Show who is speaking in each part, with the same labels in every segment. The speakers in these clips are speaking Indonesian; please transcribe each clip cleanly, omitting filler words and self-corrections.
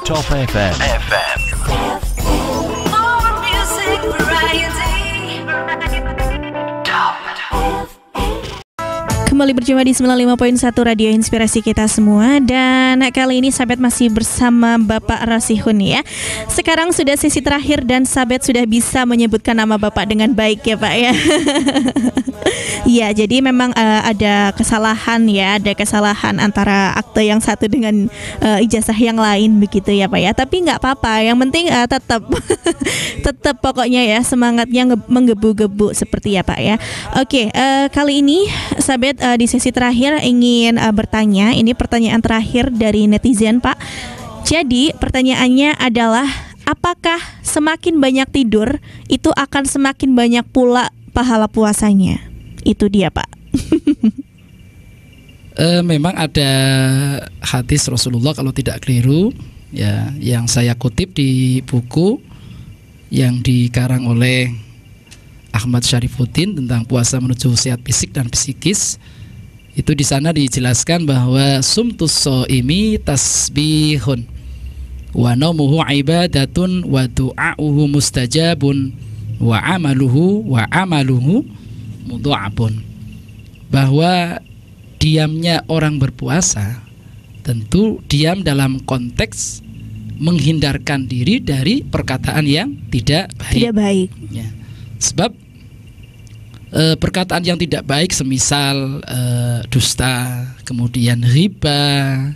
Speaker 1: Top FM.
Speaker 2: More music variety. Top.
Speaker 3: Kembali berjumpa di 95.1 Radio Inspirasi kita semua. Dan kali ini Sabet masih bersama Bapak Rasihun ya. Sekarang sudah sesi terakhir dan Sabet sudah bisa menyebutkan nama Bapak dengan baik ya Pak ya. Iya, jadi memang ada kesalahan ya, ada kesalahan antara akte yang satu dengan ijazah yang lain begitu ya Pak ya. Tapi nggak apa-apa, yang penting tetap tetap pokoknya ya semangatnya menggebu-gebu seperti ya Pak ya. Oke, kali ini Sabet di sesi terakhir ingin bertanya, ini pertanyaan terakhir dari netizen Pak. Jadi pertanyaannya adalah, apakah semakin banyak tidur itu akan semakin banyak pula pahala puasanya? Itu dia Pak.
Speaker 4: Memang ada hadis Rasulullah kalau tidak keliru ya, yang saya kutip di buku yang dikarang oleh Ahmad Syarifuddin tentang puasa menuju sehat fisik dan psikis. Itu di sana dijelaskan bahwa sumtus shaimi tasbihun wa naumuhu ibadatun wa du'a'uhu mustajabun wa amaluhu mudha'afun. Bahwa diamnya orang berpuasa tentu diam dalam konteks menghindarkan diri dari perkataan yang tidak baik.
Speaker 3: Tidak baik.
Speaker 4: Ya. Sebab perkataan yang tidak baik semisal dusta, kemudian riba,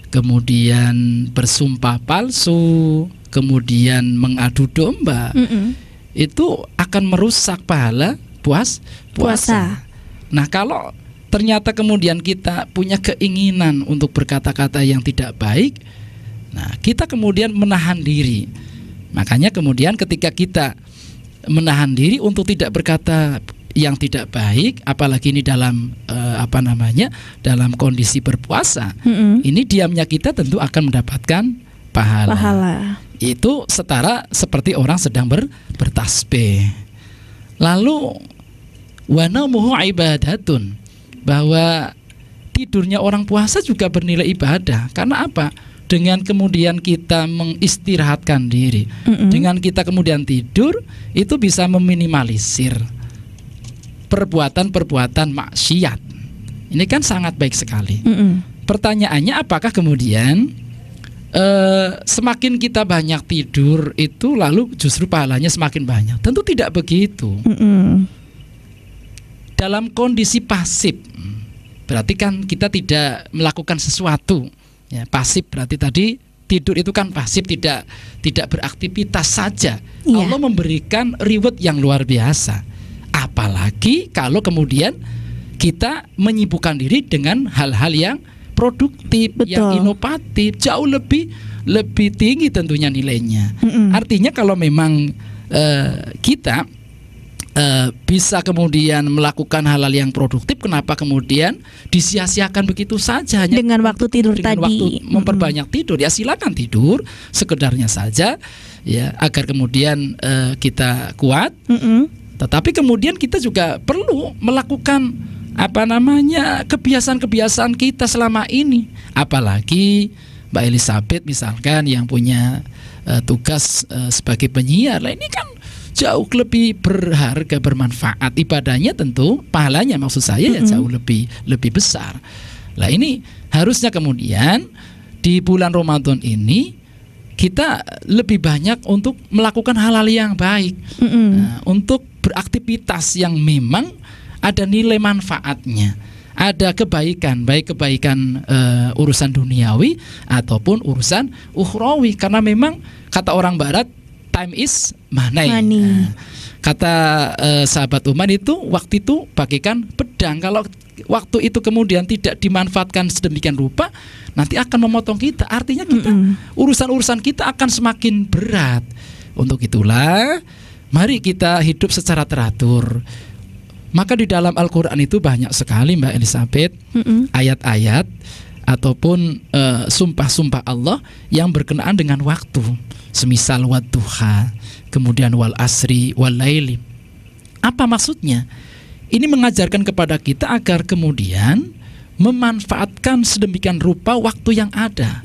Speaker 4: kemudian bersumpah palsu, kemudian mengadu domba, itu akan merusak pahala puasa. Nah, kalau ternyata kemudian kita punya keinginan untuk berkata-kata yang tidak baik, nah kita kemudian menahan diri. Makanya kemudian ketika kita menahan diri untuk tidak berkata yang tidak baik, apalagi ini dalam dalam kondisi berpuasa, ini diamnya kita tentu akan mendapatkan pahala. Itu setara seperti orang sedang bertasbih. Lalu wa naumuhu ibadatun, bahwa tidurnya orang puasa juga bernilai ibadah. Karena apa? Dengan kemudian kita mengistirahatkan diri, dengan kita kemudian tidur, itu bisa meminimalisir perbuatan-perbuatan maksiat. Ini kan sangat baik sekali. Pertanyaannya, apakah kemudian semakin kita banyak tidur itu lalu justru pahalanya semakin banyak? Tentu tidak begitu. Dalam kondisi pasif, berarti kan kita tidak melakukan sesuatu. Ya, pasif berarti tadi tidur itu kan pasif, tidak beraktivitas saja. Allah memberikan reward yang luar biasa. Apalagi kalau kemudian kita menyibukkan diri dengan hal-hal yang produktif, yang inovatif, jauh lebih tinggi tentunya nilainya. Artinya kalau memang kita bisa kemudian melakukan hal-hal yang produktif, kenapa kemudian disia-siakan begitu saja hanya
Speaker 3: dengan waktu tidur
Speaker 4: dengan
Speaker 3: tadi?
Speaker 4: Waktu memperbanyak tidur, ya silakan tidur sekedarnya saja, ya agar kemudian kita kuat. Tetapi kemudian kita juga perlu melakukan kebiasaan-kebiasaan kita selama ini. Apalagi Mbak Elizabeth misalkan yang punya tugas sebagai penyiar, lah ini kan jauh lebih berharga, bermanfaat. Ibadahnya tentu, pahalanya maksud saya ya jauh lebih besar. Lah ini harusnya kemudian di bulan Ramadan ini kita lebih banyak untuk melakukan hal-hal yang baik, untuk beraktivitas yang memang ada nilai manfaatnya, ada kebaikan, baik kebaikan urusan duniawi ataupun urusan ukhrawi. Karena memang kata orang Barat, time is money. Kata sahabat Umar itu, waktu itu bagaikan pedang. Kalau waktu itu kemudian tidak dimanfaatkan sedemikian rupa, nanti akan memotong kita. Artinya kita urusan-urusan kita akan semakin berat. Untuk itulah mari kita hidup secara teratur. Maka di dalam Al-Quran itu banyak sekali Mbak Elizabeth ayat-ayat ataupun sumpah-sumpah Allah yang berkenaan dengan waktu. Semisal wadduha, kemudian wal asri wal laili. Apa maksudnya? Ini mengajarkan kepada kita agar kemudian memanfaatkan sedemikian rupa waktu yang ada.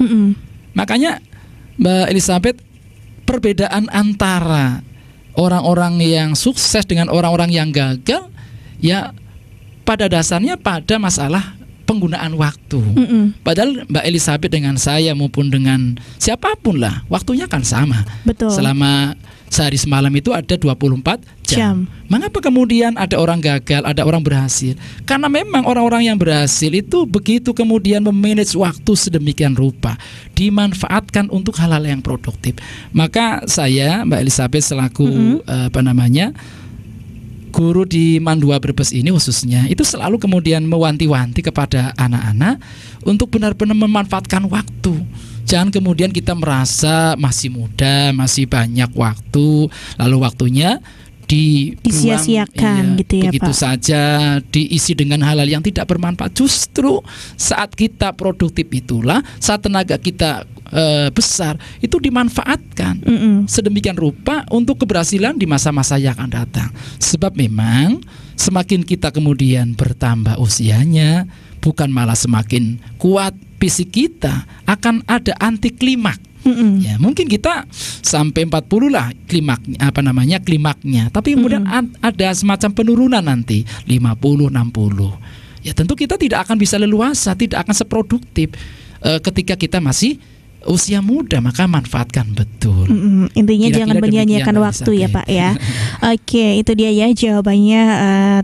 Speaker 4: Makanya Mbak Elizabeth, perbedaan antara orang-orang yang sukses dengan orang-orang yang gagal ya pada dasarnya pada masalah penggunaan waktu. Padahal Mbak Elizabeth dengan saya maupun dengan siapapun lah, waktunya kan sama.
Speaker 3: Betul.
Speaker 4: Selama sehari semalam itu ada 24 jam. Mengapa kemudian ada orang gagal, ada orang berhasil? Karena memang orang-orang yang berhasil itu begitu kemudian memanage waktu sedemikian rupa, dimanfaatkan untuk hal-hal yang produktif. Maka saya, Mbak Elizabeth selaku guru di Mandua Brebes ini khususnya, itu selalu kemudian mewanti-wanti kepada anak-anak untuk benar-benar memanfaatkan waktu. Jangan kemudian kita merasa masih muda, masih banyak waktu, lalu waktunya
Speaker 3: disia-siakan gitu ya,
Speaker 4: begitu
Speaker 3: Pak.
Speaker 4: saja, diisi dengan hal-hal yang tidak bermanfaat. Justru saat kita produktif itulah saat tenaga kita besar itu dimanfaatkan sedemikian rupa untuk keberhasilan di masa-masa yang akan datang. Sebab memang semakin kita kemudian bertambah usianya, bukan malah semakin kuat fisik kita, akan ada anti klimaks. Ya, mungkin kita sampai 40 lah klimaknya, tapi kemudian ada semacam penurunan nanti 50, 60. Ya tentu kita tidak akan bisa leluasa, tidak akan seproduktif ketika kita masih usia muda, maka manfaatkan betul.
Speaker 3: Intinya
Speaker 4: Kira-kira
Speaker 3: jangan menyanyiakan
Speaker 4: demikian,
Speaker 3: waktu ya,
Speaker 4: Mbak
Speaker 3: Pak ya. Oke, itu dia ya jawabannya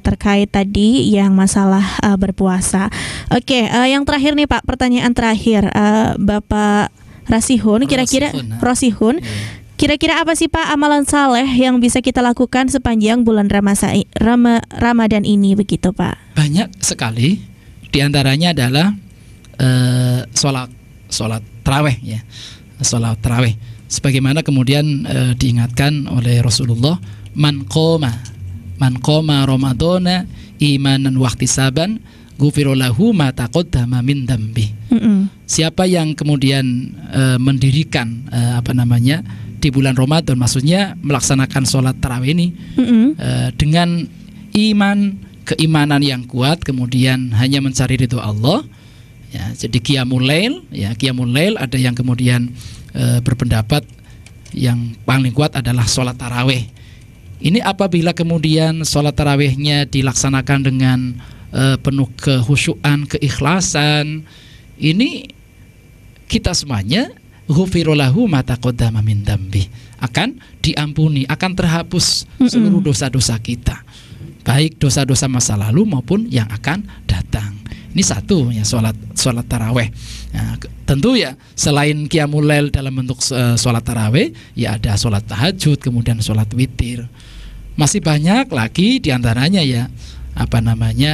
Speaker 3: terkait tadi yang masalah berpuasa. Oke, yang terakhir nih Pak, pertanyaan terakhir, Bapak Rasihun, Rosihun, kira-kira apa sih Pak amalan saleh yang bisa kita lakukan sepanjang bulan Ramadan ini begitu Pak?
Speaker 4: Banyak sekali, diantaranya adalah sholat tarawih ya, sholat tarawih. Sebagaimana kemudian diingatkan oleh Rasulullah, man qoma Ramadana imanan wahtisaban ghufira lahu ma taqaddama min dambi. Siapa yang kemudian mendirikan di bulan Ramadan, maksudnya melaksanakan sholat tarawih ini dengan keimanan yang kuat, kemudian hanya mencari ridho Allah. Ya, jadi qiyamul lail, ada yang kemudian berpendapat yang paling kuat adalah sholat tarawih. Ini apabila kemudian sholat tarawihnya dilaksanakan dengan penuh kehusyuan, keikhlasan, ini kita semuanya ghufira lahu ma taqaddama min dambi, akan diampuni, akan terhapus seluruh dosa-dosa kita, baik dosa-dosa masa lalu maupun yang akan datang. Ini satu ya, sholat tarawih. Nah, tentu ya selain qiyamul lail dalam bentuk sholat tarawih, ya ada sholat tahajud, kemudian sholat witir. Masih banyak lagi diantaranya ya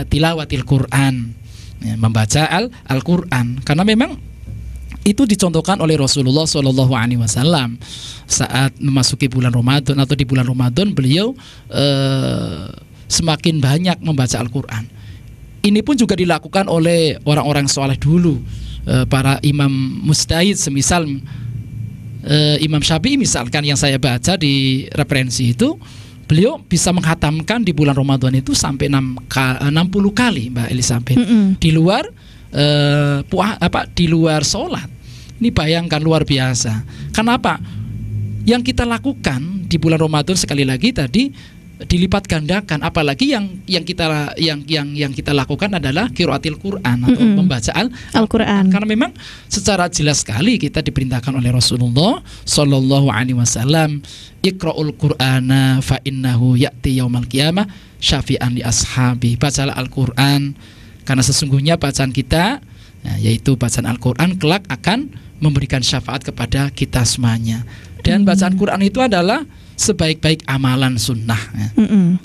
Speaker 4: tilawatil Quran, ya, membaca Al-Quran. Karena memang itu dicontohkan oleh Rasulullah SAW saat memasuki bulan Ramadan atau di bulan Ramadan, beliau semakin banyak membaca Al-Quran. Ini pun juga dilakukan oleh orang-orang soleh dulu, para imam mujtahid, semisal Imam Syafi'i misalkan yang saya baca di referensi itu, beliau bisa menghatamkan di bulan Ramadan itu sampai 60 kali, Mbak Elizabeth. Di luar di luar sholat. Ini bayangkan, luar biasa. Kenapa? Yang kita lakukan di bulan Ramadan sekali lagi tadi dilipat gandakan, apalagi yang kita lakukan adalah qiraatil Quran atau membaca Al-Quran. Karena memang secara jelas sekali kita diperintahkan oleh Rasulullah Sallallahu Alaihi Wasallam, iqra'ul Qur'ana fa innahu ya'ti yaumal qiyamah syafi'an li ashabi. Bacalah Al-Quran, karena sesungguhnya bacaan kita, yaitu bacaan Al-Quran, kelak akan memberikan syafaat kepada kita semuanya. Dan bacaan Quran itu adalah sebaik-baik amalan sunnah.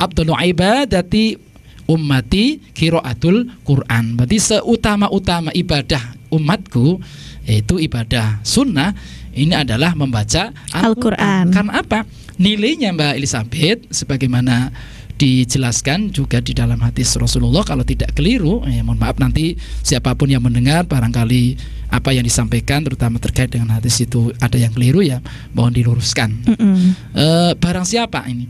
Speaker 4: Abdul ibadati ummati qiraatul Quran. Berarti seutama-utama ibadah umatku, yaitu ibadah sunnah, ini adalah membaca Al-Quran. Karena apa? Nilainya, Mbak Elizabeth, sebagaimana dijelaskan juga di dalam hadis Rasulullah, kalau tidak keliru, mohon maaf nanti siapapun yang mendengar barangkali apa yang disampaikan terutama terkait dengan hadis itu ada yang keliru, ya mohon diluruskan. Barang siapa ini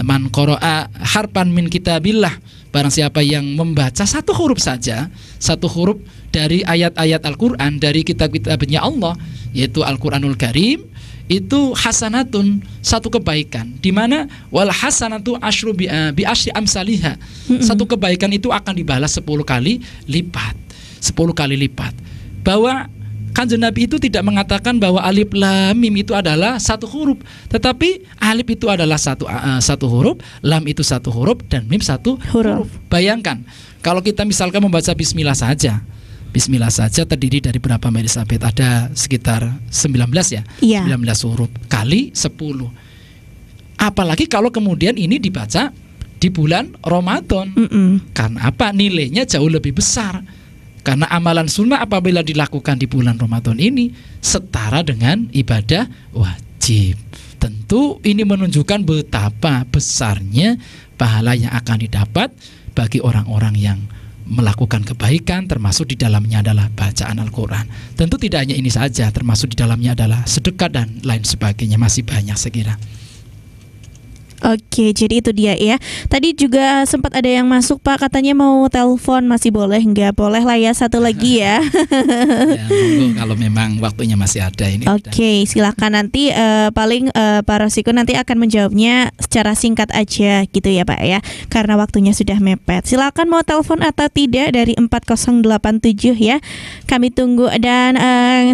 Speaker 4: man qara'a harfan min kitabillah barang siapa yang membaca satu huruf saja, satu huruf dari ayat-ayat Al-Quran, dari kitab-kitabnya Allah, yaitu Al-Quranul Karim, itu hasanatun, satu kebaikan, di mana wal hasanatu asyru bi asyri amsalihha. Satu kebaikan itu akan dibalas 10 kali lipat. 10 kali lipat. Bahwa Kanjeng Nabi itu tidak mengatakan bahwa alif lam mim itu adalah satu huruf, tetapi alif itu adalah satu huruf, lam itu satu huruf, dan mim satu huruf. Bayangkan kalau kita misalkan membaca bismillah saja. Bismillah saja terdiri dari berapa, Mbak Elizabeth? Ada sekitar 19 ya? Iya. 19 huruf kali 10. Apalagi kalau kemudian ini dibaca di bulan Ramadan. Karena apa? Nilainya jauh lebih besar. Karena amalan sunnah apabila dilakukan di bulan Ramadan ini setara dengan ibadah wajib. Tentu ini menunjukkan betapa besarnya pahala yang akan didapat bagi orang-orang yang melakukan kebaikan, termasuk di dalamnya adalah bacaan Al-Quran. Tentu tidak hanya ini saja, termasuk di dalamnya adalah sedekah dan lain sebagainya. Masih banyak saya kira.
Speaker 3: Oke, jadi itu dia ya. Tadi juga sempat ada yang masuk, Pak, katanya mau telepon, masih boleh? Nggak boleh lah ya, satu lagi ya.
Speaker 4: Ya, monggo kalau memang waktunya masih ada ini.
Speaker 3: Oke, silakan nanti paling Pak Rosiko nanti akan menjawabnya secara singkat aja gitu ya, Pak ya. Karena waktunya sudah mepet. Silakan mau telepon atau tidak dari 4087 ya. Kami tunggu, dan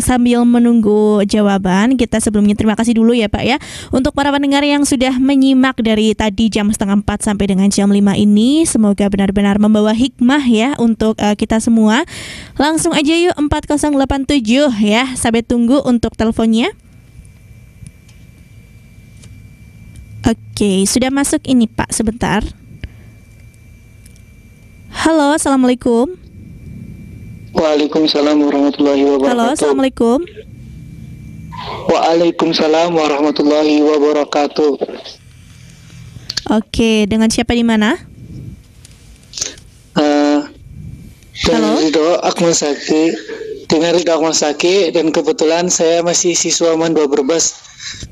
Speaker 3: sambil menunggu jawaban, kita sebelumnya terima kasih dulu ya, Pak ya, untuk para pendengar yang sudah menyimak dari tadi jam 3:30 sampai dengan jam 5 ini. Semoga benar-benar membawa hikmah ya untuk kita semua. Langsung aja yuk 4087 ya. Sampai tunggu untuk teleponnya. Oke, sudah masuk ini Pak, sebentar. Halo, Assalamualaikum.
Speaker 1: Waalaikumsalam warahmatullahi wabarakatuh.
Speaker 3: Halo, Assalamualaikum.
Speaker 1: Waalaikumsalam warahmatullahi wabarakatuh.
Speaker 3: Oke, dengan siapa di mana?
Speaker 1: Dengan Ridho Akmal Saki. Dengan Ridho Akmal Saki, dan kebetulan saya masih siswa Mandua Brebes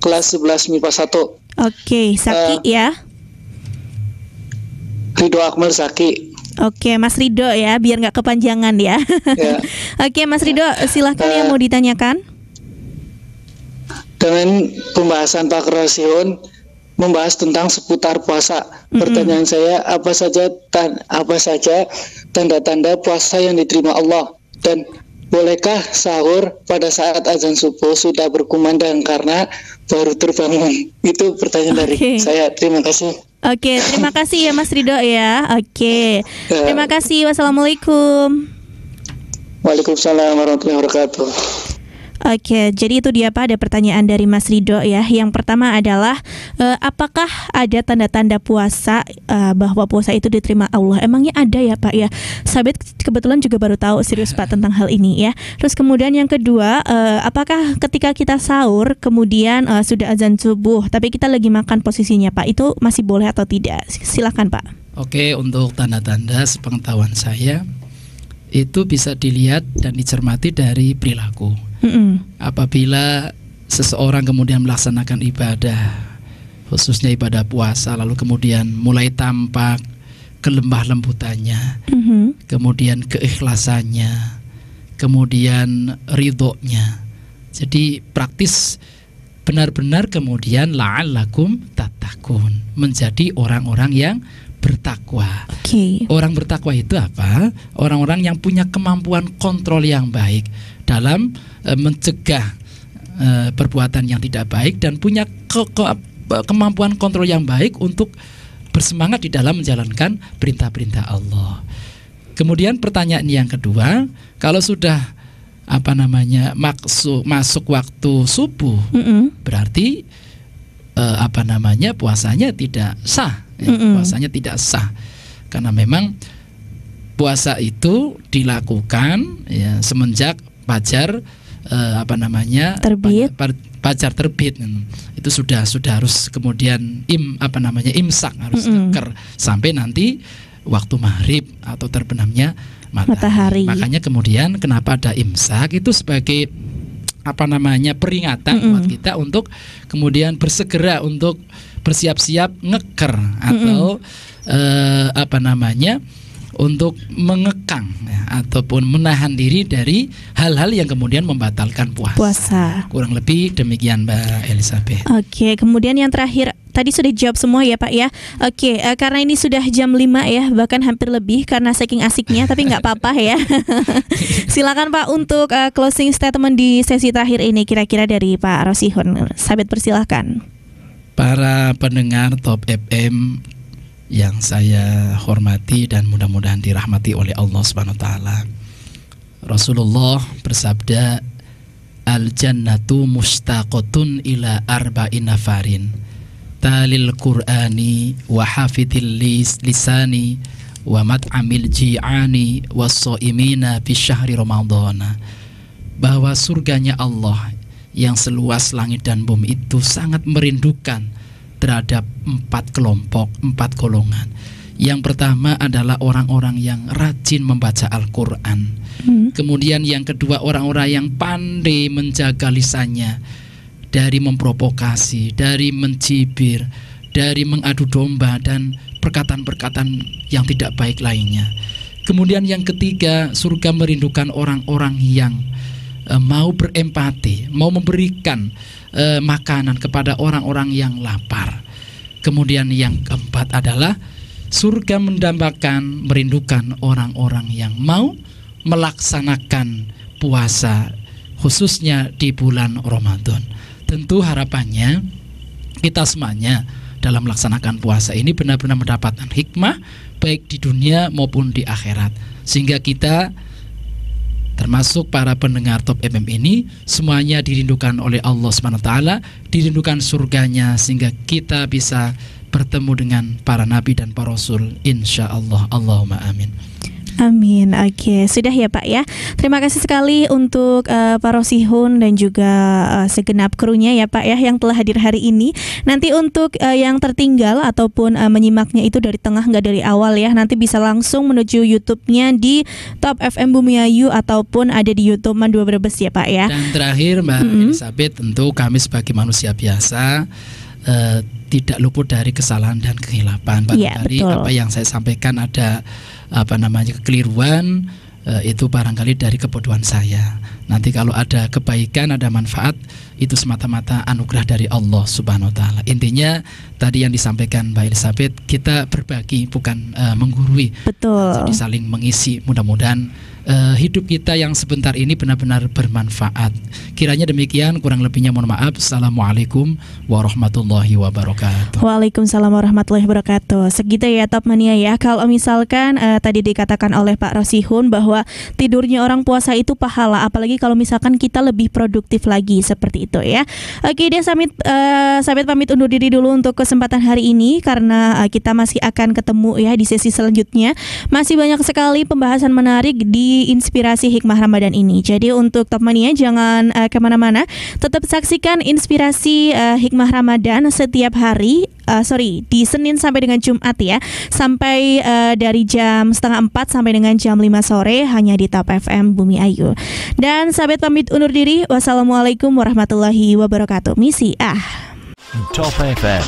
Speaker 1: kelas 11 MIPA 1.
Speaker 3: Oke, Saki ya.
Speaker 1: Ridho Akmal Saki.
Speaker 3: Oke, Mas Ridho ya, biar nggak kepanjangan ya.
Speaker 1: Ya.
Speaker 3: Oke, Mas Ridho, silahkan yang mau ditanyakan.
Speaker 1: Dengan pembahasan Pak Rasihun membahas tentang seputar puasa. Pertanyaan saya, apa saja tanda-tanda puasa yang diterima Allah, dan bolehkah sahur pada saat azan subuh sudah berkumandang karena baru terbangun? Itu pertanyaan dari saya. Terima kasih.
Speaker 3: Oke, terima kasih ya Mas Ridho ya. Oke, terima kasih. Wassalamualaikum.
Speaker 1: Waalaikumsalam warahmatullahi wabarakatuh.
Speaker 3: Oke, jadi itu dia Pak, ada pertanyaan dari Mas Ridho ya. Yang pertama adalah apakah ada tanda-tanda puasa, bahwa puasa itu diterima Allah? Emangnya ada ya Pak ya? Sahabat kebetulan juga baru tahu serius Pak tentang hal ini ya. Terus kemudian yang kedua, apakah ketika kita sahur kemudian sudah azan subuh tapi kita lagi makan posisinya Pak, itu masih boleh atau tidak? Silakan Pak.
Speaker 4: Oke, untuk tanda-tanda sepengetahuan saya itu bisa dilihat dan dicermati dari perilaku. Apabila seseorang kemudian melaksanakan ibadah, khususnya ibadah puasa, lalu kemudian mulai tampak kelembah lembutannya, kemudian keikhlasannya, kemudian ridhonya. Jadi praktis benar-benar kemudian la'allakum tattaqun, menjadi orang-orang yang bertakwa. Orang bertakwa itu apa? Orang-orang yang punya kemampuan kontrol yang baik dalam mencegah perbuatan yang tidak baik, dan punya kemampuan kontrol yang baik untuk bersemangat di dalam menjalankan perintah-perintah Allah. Kemudian pertanyaan yang kedua, kalau sudah masuk waktu subuh, berarti puasanya tidak sah. Puasanya tidak sah karena memang puasa itu dilakukan ya semenjak fajar fajar terbit. Itu sudah harus kemudian imsak, harus keker sampai nanti waktu maghrib atau terbenamnya matahari. Makanya kemudian kenapa ada imsak itu sebagai peringatan buat kita untuk kemudian bersegera untuk bersiap-siap ngeker atau untuk mengekang ya, ataupun menahan diri dari hal-hal yang kemudian membatalkan puasa. Kurang lebih demikian Mbak Elizabeth.
Speaker 3: Oke, kemudian yang terakhir tadi sudah jawab semua ya Pak ya. Oke, karena ini sudah jam 5 ya, bahkan hampir lebih karena saking asiknya, tapi nggak apa-apa ya. Silakan Pak untuk closing statement di sesi terakhir ini kira-kira dari Pak Rosihun. Sabit persilahkan.
Speaker 4: Para pendengar Top FM yang saya hormati dan mudah-mudahan dirahmati oleh Allah Subhanahu wa taala. Rasulullah bersabda, "Al-jannatu mustaqatun ila arba'in nafarin. Talil Qur'ani wa hafidhil lisani wa mat'amil ji'ani was-shaimina fi syahri Ramadhana." Bahwa surganya Allah yang seluas langit dan bumi itu sangat merindukan terhadap 4 kelompok, 4 golongan. Yang pertama adalah orang-orang yang rajin membaca Al-Quran. Kemudian yang kedua, orang-orang yang pandai menjaga lisannya dari memprovokasi, dari mencibir, dari mengadu domba dan perkataan-perkataan yang tidak baik lainnya. Kemudian yang ketiga, surga merindukan orang-orang yang mau berempati, mau memberikan makanan kepada orang-orang yang lapar. Kemudian yang keempat adalah surga merindukan orang-orang yang mau melaksanakan puasa, khususnya di bulan Ramadan. Tentu harapannya kita semuanya dalam melaksanakan puasa ini benar-benar mendapatkan hikmah baik di dunia maupun di akhirat, sehingga kita termasuk para pendengar Top FM ini semuanya dirindukan oleh Allah SWT, dirindukan surganya, sehingga kita bisa bertemu dengan para nabi dan para rasul insyaallah. Allahumma amin.
Speaker 3: Amin. Oke, sudah ya Pak ya. Terima kasih sekali untuk Pak Rosihun dan juga segenap krunya ya Pak ya yang telah hadir hari ini. Nanti untuk yang tertinggal ataupun menyimaknya itu dari tengah nggak dari awal ya, nanti bisa langsung menuju YouTube-nya di Top FM Bumiayu ataupun ada di YouTube Man 2 Brebes ya Pak ya.
Speaker 4: Dan terakhir Mbak Elizabeth, tentu kami sebagai manusia biasa tidak luput dari kesalahan dan kehilapan. Barangkali apa yang saya sampaikan ada kekeliruan, itu barangkali dari kebodohan saya. Nanti kalau ada kebaikan, ada manfaat, itu semata-mata anugerah dari Allah Subhanahu wa taala. Intinya tadi yang disampaikan Mbak Elizabeth, kita berbagi bukan menggurui.
Speaker 3: Betul.
Speaker 4: Jadi saling mengisi. Mudah-mudahan hidup kita yang sebentar ini benar-benar bermanfaat. Kiranya demikian, kurang lebihnya mohon maaf. Assalamualaikum warahmatullahi wabarakatuh.
Speaker 3: Waalaikumsalam warahmatullahi wabarakatuh. Segitu ya Top Mania ya. Kalau misalkan tadi dikatakan oleh Pak Rosihun bahwa tidurnya orang puasa itu pahala, apalagi kalau misalkan kita lebih produktif lagi seperti itu ya. Oke deh, Sabit pamit undur diri dulu untuk kesempatan hari ini karena kita masih akan ketemu ya di sesi selanjutnya. Masih banyak sekali pembahasan menarik di Inspirasi Hikmah Ramadan ini. Jadi untuk Top Mania jangan kemana-mana, tetap saksikan Inspirasi Hikmah Ramadan setiap hari, di Senin sampai dengan Jumat ya, sampai dari jam 3:30 sampai dengan jam 5 sore hanya di Top FM Bumiayu. Dan Sabit pamit undur diri. Wassalamualaikum warahmatullahi wabarakatuh. Misi Top FM.